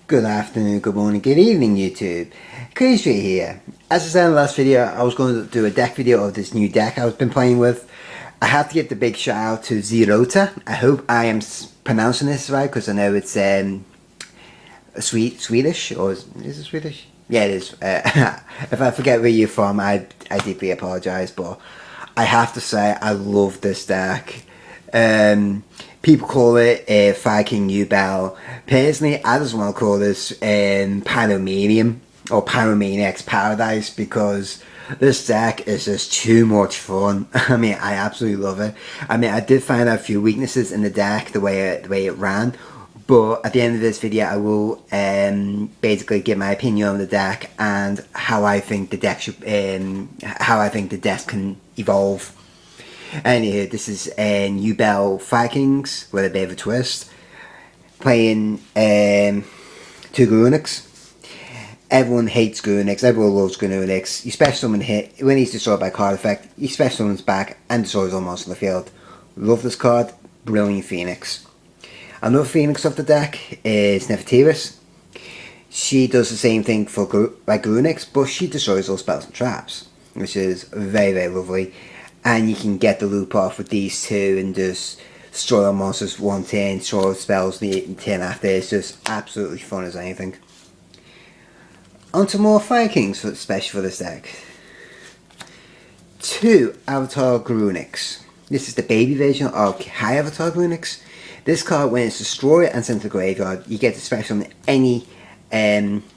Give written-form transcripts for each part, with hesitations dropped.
Good afternoon, good morning, good evening YouTube. Crazy here. As I said in the last video, I was going to do a deck video of this new deck I've been playing with. I have to give the big shout out to Zerota. I hope I am pronouncing this right because I know it's Swedish, or is it Swedish? Yeah, it is. If I forget where you're from, I deeply apologise, but I have to say I love this deck. People call it Viking Yubel. Personally, I just want to call this Pyromaniac or Pyromaniac's Paradise because this deck is just too much fun. I mean, I absolutely love it. I mean, I did find out a few weaknesses in the deck, the way it ran, but at the end of this video, I will basically give my opinion on the deck and how I think the deck should, how I think the deck can evolve. Anywho, this is Yubel Vikings with a bit of a twist. Playing two Grunics. Everyone hates Grunics, everyone loves Grunics. You special summon hit, when he's destroyed by card effect, you special summons back and destroys all monsters on the field. Love this card, brilliant Phoenix. Another Phoenix of the deck is Nefertiris. She does the same thing for Grunics, but she destroys all spells and traps, which is very, very lovely. And you can get the loop off with these two and just destroy all monsters one turn, destroy spells the turn after. It's just absolutely fun as anything. On to more Vikings, especially for this deck. Two Avatar Grunics. This is the baby version of High Avatar Grunics. This card, when it's destroyed and sent to the graveyard, you get to special on any,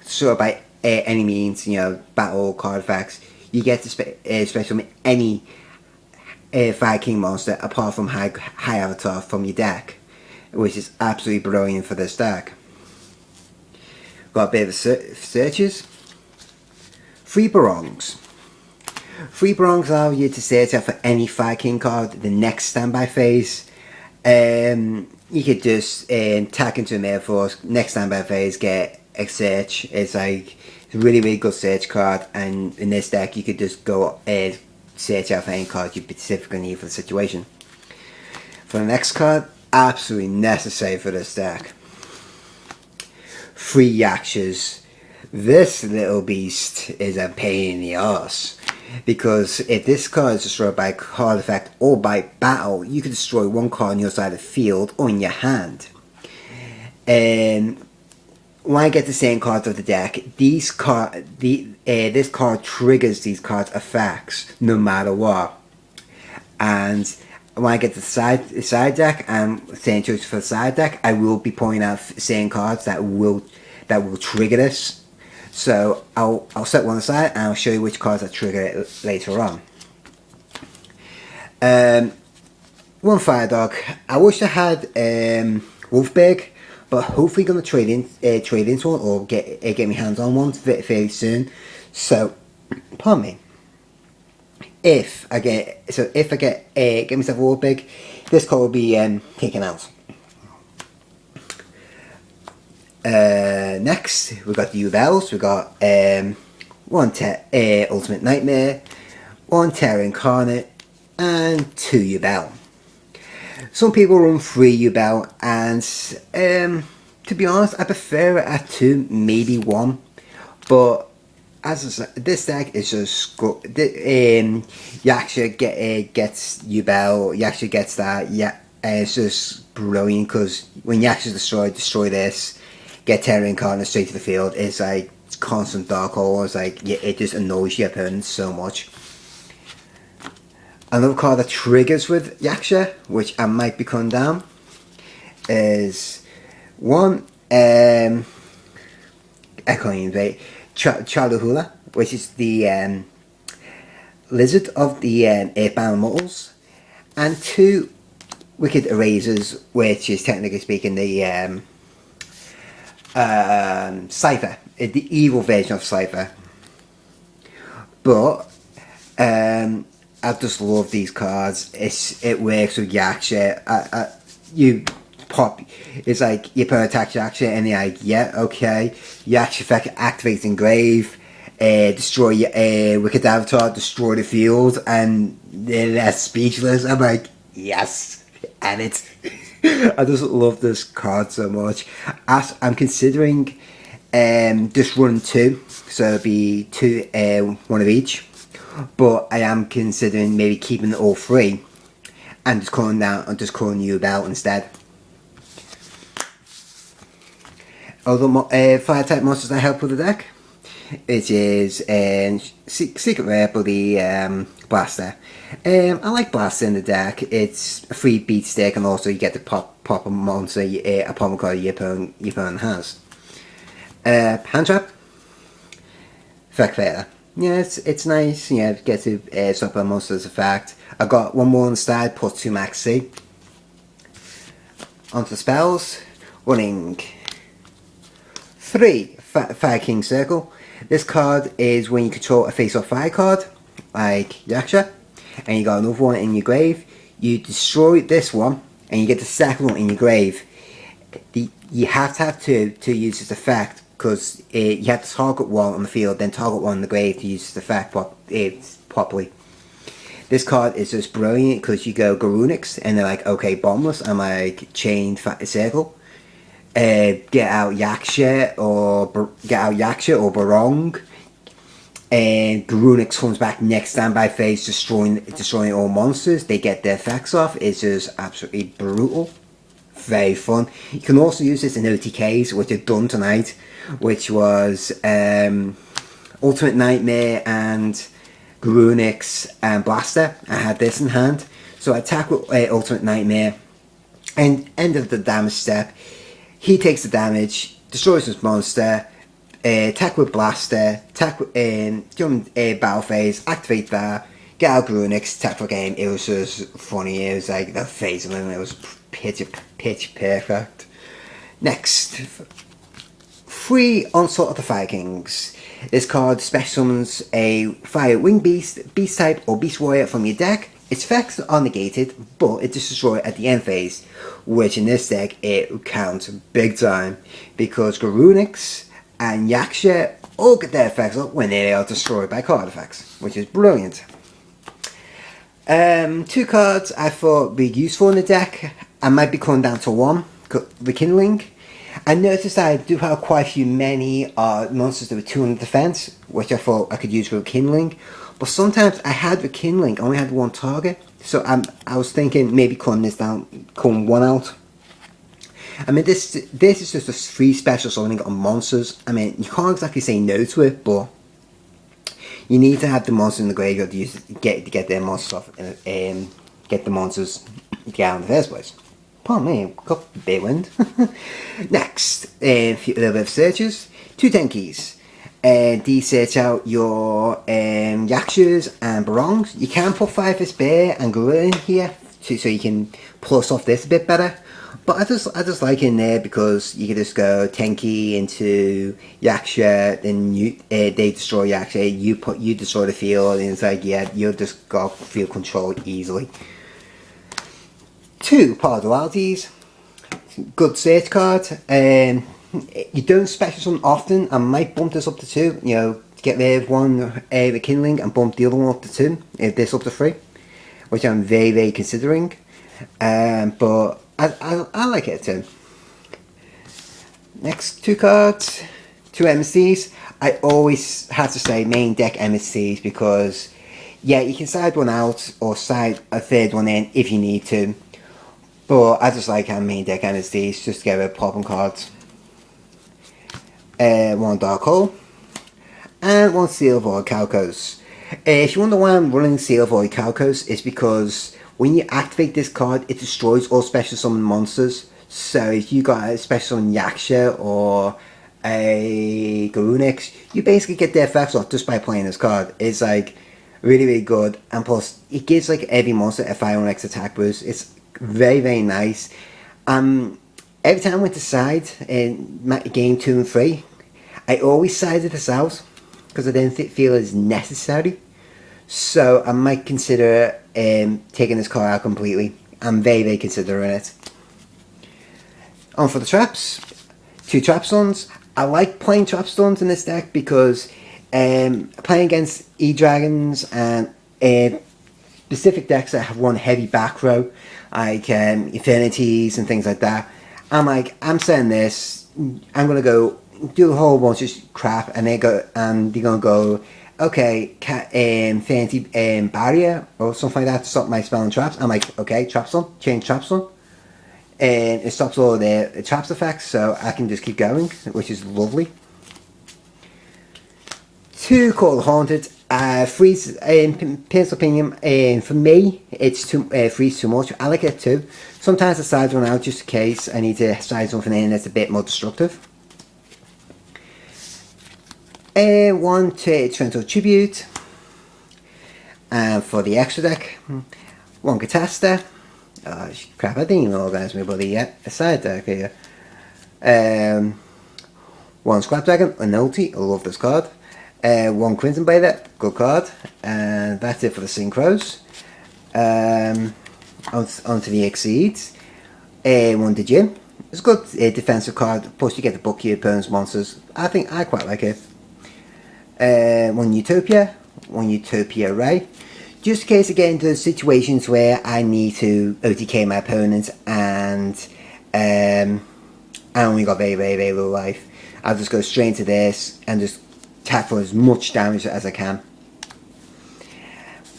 sort by any means, you know, battle card effects. You get to special on any Viking monster apart from high Avatar from your deck, which is absolutely brilliant for this deck. Got a bit of searches. 3 Barongs. 3 Barongs allow you to search out for any Viking card the next standby phase. You could just tack into a Mail Force, next standby phase, get a search. It's like a really, really good search card, and in this deck you could just go search out for any card you specifically need for the situation. For the next card, absolutely necessary for this deck. 3 Yakshas. This little beast is a pain in the ass, because if this card is destroyed by card effect or by battle, you can destroy one card on your side of the field or in your hand. And when I get the same cards of the deck, this card triggers these cards' effects no matter what. And when I get the side deck and same choice for the side deck, I will be pointing out same cards that will trigger this. So I'll set one aside and I'll show you which cards that trigger it later on. One Fire Dog. I wish I had Wolfberg, but hopefully gonna trade into one or get my hands on one very soon. So, pardon me. If I get myself a Wolfberg, this card will be taken out. Next, we got the Yubels. We got one Ultimate Nightmare, one Terror Incarnate, and 2 Yubel. Some people run 3 Yubel, and to be honest, I prefer it at 2, maybe 1. But as I said, this deck is just good. Yaksha gets Yubel. Yaksha gets that. Yeah, it's just brilliant because when Yaksha's destroy this. Get Terror Incarnate straight to the field. It's like constant dark hole. It's like it just annoys your opponent so much. Another card that triggers with Yaksha, which I might be cutting down, is one I can't even say Chaluhula, which is the lizard of the Earthbound Mortals, and 2 Wicked Erasers, which is technically speaking the Cypher, the evil version of Cypher. But I just love these cards. It works with Yaksha. You pop, it's like you put attack Yaksha and you're like, yeah, okay. Yaksha effect activates Engrave, destroy your Wicked Avatar, destroy the field, and they're speechless. I'm like, yes, and it's I just love this card so much. As I'm considering just running two, so it'll be two, one of each. But I am considering maybe keeping all three and just calling Yubel instead. Other fire type monsters that help with the deck, which is Secret Rare, but the Blaster. I like Blaster in the deck. It's a free beat stick, and also you get to pop a monster upon a card your opponent has. Hand Trap, Effect Failure. Yeah, it's nice. You know, get to stop a monster's effect. I got one more instead, plus 2 max C. Onto the spells, running 3 Fire King Circle. This card is when you control a face-off fire card, like Yaksha, and you got another one in your grave. You destroy this one, and you get the second one in your grave. You have to have two to use this effect, because you have to target one on the field, then target one in the grave to use this effect properly. This card is just brilliant because you go Garunix, and they're like, okay, Bombless, I'm like, chained circle. Get out Yaksha or Barong, and Garunix comes back next standby phase, destroying all monsters. They get their effects off. It's just absolutely brutal. Very fun. You can also use this in OTKs, which I've done tonight, which was Ultimate Nightmare and Garunix and Blaster. I had this in hand, so I attack with Ultimate Nightmare, and end of the damage step. He takes the damage, destroys this monster, attack with Blaster, attack with jump battle phase, activate that, get out Garunix, attack for game. It was just funny. It was like the phase of him. It was pitch perfect. Next, 3 Onslaught of the Fire Kings. This card special summons a Fire Wing Beast, Beast type, or Beast Warrior from your deck. Its effects are negated, but it is destroyed at the end phase, which in this deck it counts big time, because Garunix and Yaksha all get their effects up when they are destroyed by card effects, which is brilliant. 2 cards I thought would be useful in the deck. I might be coming down to 1, Rekindling. I noticed that I do have quite a few monsters that were 200 defense, which I thought I could use for Rekindling. But sometimes I had Rekindling, only had 1 target, so I was thinking maybe cutting 1 out. I mean, this is just a free special summoning on monsters. I mean, you can't exactly say no to it, but you need to have the monster in the graveyard to get their monsters off and get the monsters out in the first place. Pardon me, got a bit wind. Next, a little bit of searches. 2 Tenkies. These search out your Yakshas and Barongs. You can put 5 Bear and Gorilla in here so you can plus off this a bit better. But I just like it in there because you can just go Tenki into Yaksha, then they destroy Yaksha, you destroy the field, and it's like, yeah, you'll just got field control easily. 2 Power Dualities. Good search card. You don't special summon often. I might bump this up to 2. You know, get rid of 1 Rekindling and bump the other one up to 2. If this up to 3, which I'm very considering. But I like it too. Next 2 cards, 2 MSCs. I always have to say main deck MSCs because, yeah, you can side one out or side a third one in if you need to. But I just like main deck MSCs just to get rid of problem cards. 1 Dark Hole and 1 Seal Void Calcos. If you wonder why I'm running Seal Void Calcos, it's because when you activate this card, it destroys all special summon monsters. So if you got a special summon Yaksha or a Garunix, you basically get their effects off just by playing this card. It's like really good, and plus it gives like every monster a 5-1x attack boost. It's very nice. Every time I went to side in game 2 and 3, I always sided this out because I didn't feel it was necessary. So I might consider taking this card out completely. I'm very considering it. On for the traps. 2 Trap Stuns. I like playing Trap Stuns in this deck because playing against E-Dragons and specific decks that have one heavy back row, like Infinities and things like that. I'm saying this, I'm gonna go do a whole bunch of crap, and they're gonna go, okay, Infinity Barrier or something like that to stop my spell and traps. I'm like, okay, Trap Stun, change Trap Stun, and it stops all the traps effects, so I can just keep going, which is lovely. 2 Call Haunted. Freeze, in personal opinion, for me, it's freeze too much. I like it too. Sometimes I side one out just in case I need to side something in that's a bit more destructive. 1 Torrential Tribute. And for the extra deck, 1 Catasta. Oh crap, I didn't even organise my body yet. A side deck here. 1 Scrap Dragon, an ulti, I love this card. 1 Crimson Blader, good card. And that's it for the Synchros. Onto the Exceeds. 1 Digim. It's a good defensive card, plus you get to book your opponent's monsters. I think I quite like it. 1 Utopia. 1 Utopia Ray. Just in case I get into situations where I need to OTK my opponent and I only got very low life, I'll just go straight into this and just attack for as much damage as I can.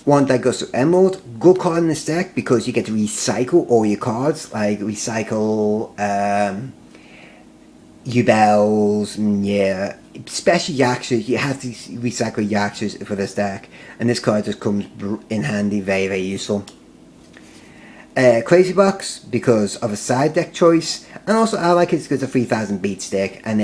1 Daigusto Emerald, good card in this deck because you get to recycle all your cards, like recycle Yubels, yeah, especially Yaxers. You have to recycle Yaxers for this deck, and this card just comes in handy, very useful. Crazy Box because of a side deck choice, and also I like it because it's a 3000 beat stick, and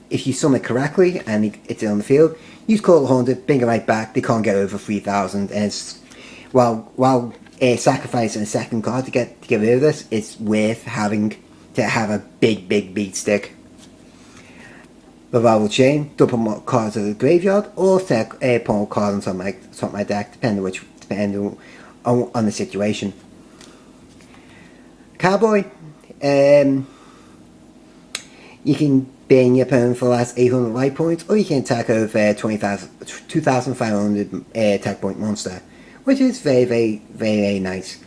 if you summon it correctly and it's on the field, use Call Haunted, bring it right back. They can't get over 3000, and it's while sacrificing a second card to get rid of this, it's worth having to have a big beat stick. Revival Chain, double cards of the graveyard, or put a card on something like my deck, depending on the situation. Cowboy, you can burn your opponent for the last 800 life points, or you can attack over 2,500 attack point monster, which is very nice.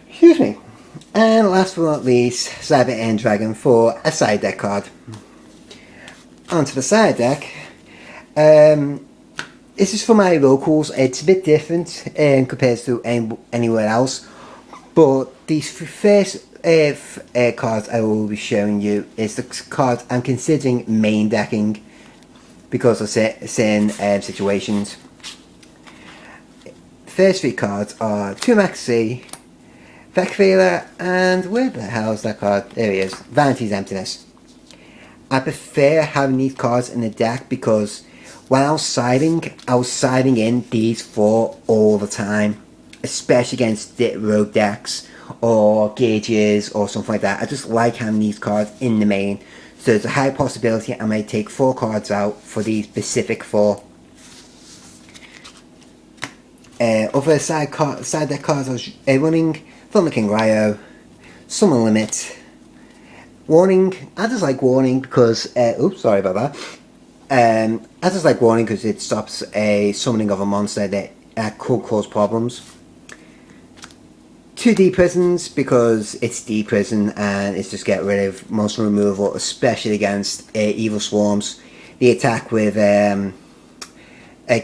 Excuse me. And last but not least, Cyber End Dragon for a side deck card. Onto the side deck. This is for my locals. It's a bit different compared to anywhere else. But these first cards I will be showing you is the cards I'm considering main decking because of certain situations. The first 3 cards are 2 Maxi, Vecfailer, and where the hell is that card? There he is. Vanity's Emptiness. I prefer having these cards in the deck because when I was siding in these 4 all the time, especially against rogue decks or gauges or something like that. I just like having these cards in the main, so there's a high possibility I may take 4 cards out for these specific 4. Other side deck cards I was running: Thunder King Ryo, Summon Limit, Warning. I just like Warning because oops, sorry about that. I just like Warning because it stops a summoning of a monster that could cause problems. 2 Deep Prisons because it's Deep Prison and it's just get rid of monster removal, especially against evil swarms. The attack with a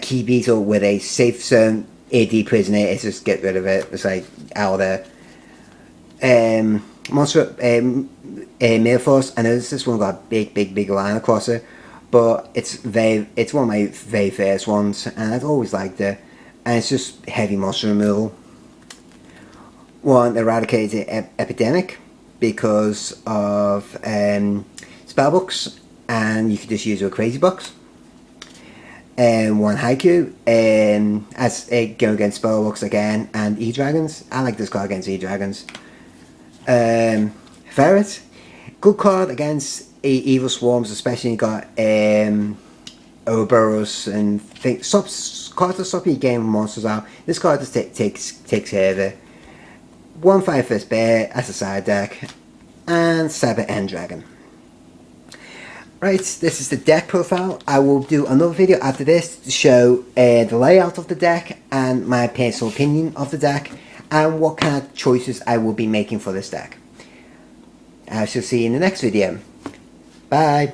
Key Beetle with a safe zone, a Deep Prisoner, it's just get rid of it. It's like out of there. Monster Mail Force. I know this one got a big line across it, but it's one of my very first ones, and I've always liked it. And it's just heavy monster removal. 1 Eradicated Epidemic because of spellbooks, and you can just use a Crazy Box. 1 Haiku, as go against spellbooks again, and E-Dragons. I like this card against E-Dragons. Ferret, good card against evil swarms, especially you got Ouroboros and things. Cards that stop your game monsters out. This card just takes care of it. 1 Firefist Bear as a side deck, and Cyber End Dragon. Right, this is the deck profile. I will do another video after this to show the layout of the deck and my personal opinion of the deck and what kind of choices I will be making for this deck. I shall see you in the next video. Bye.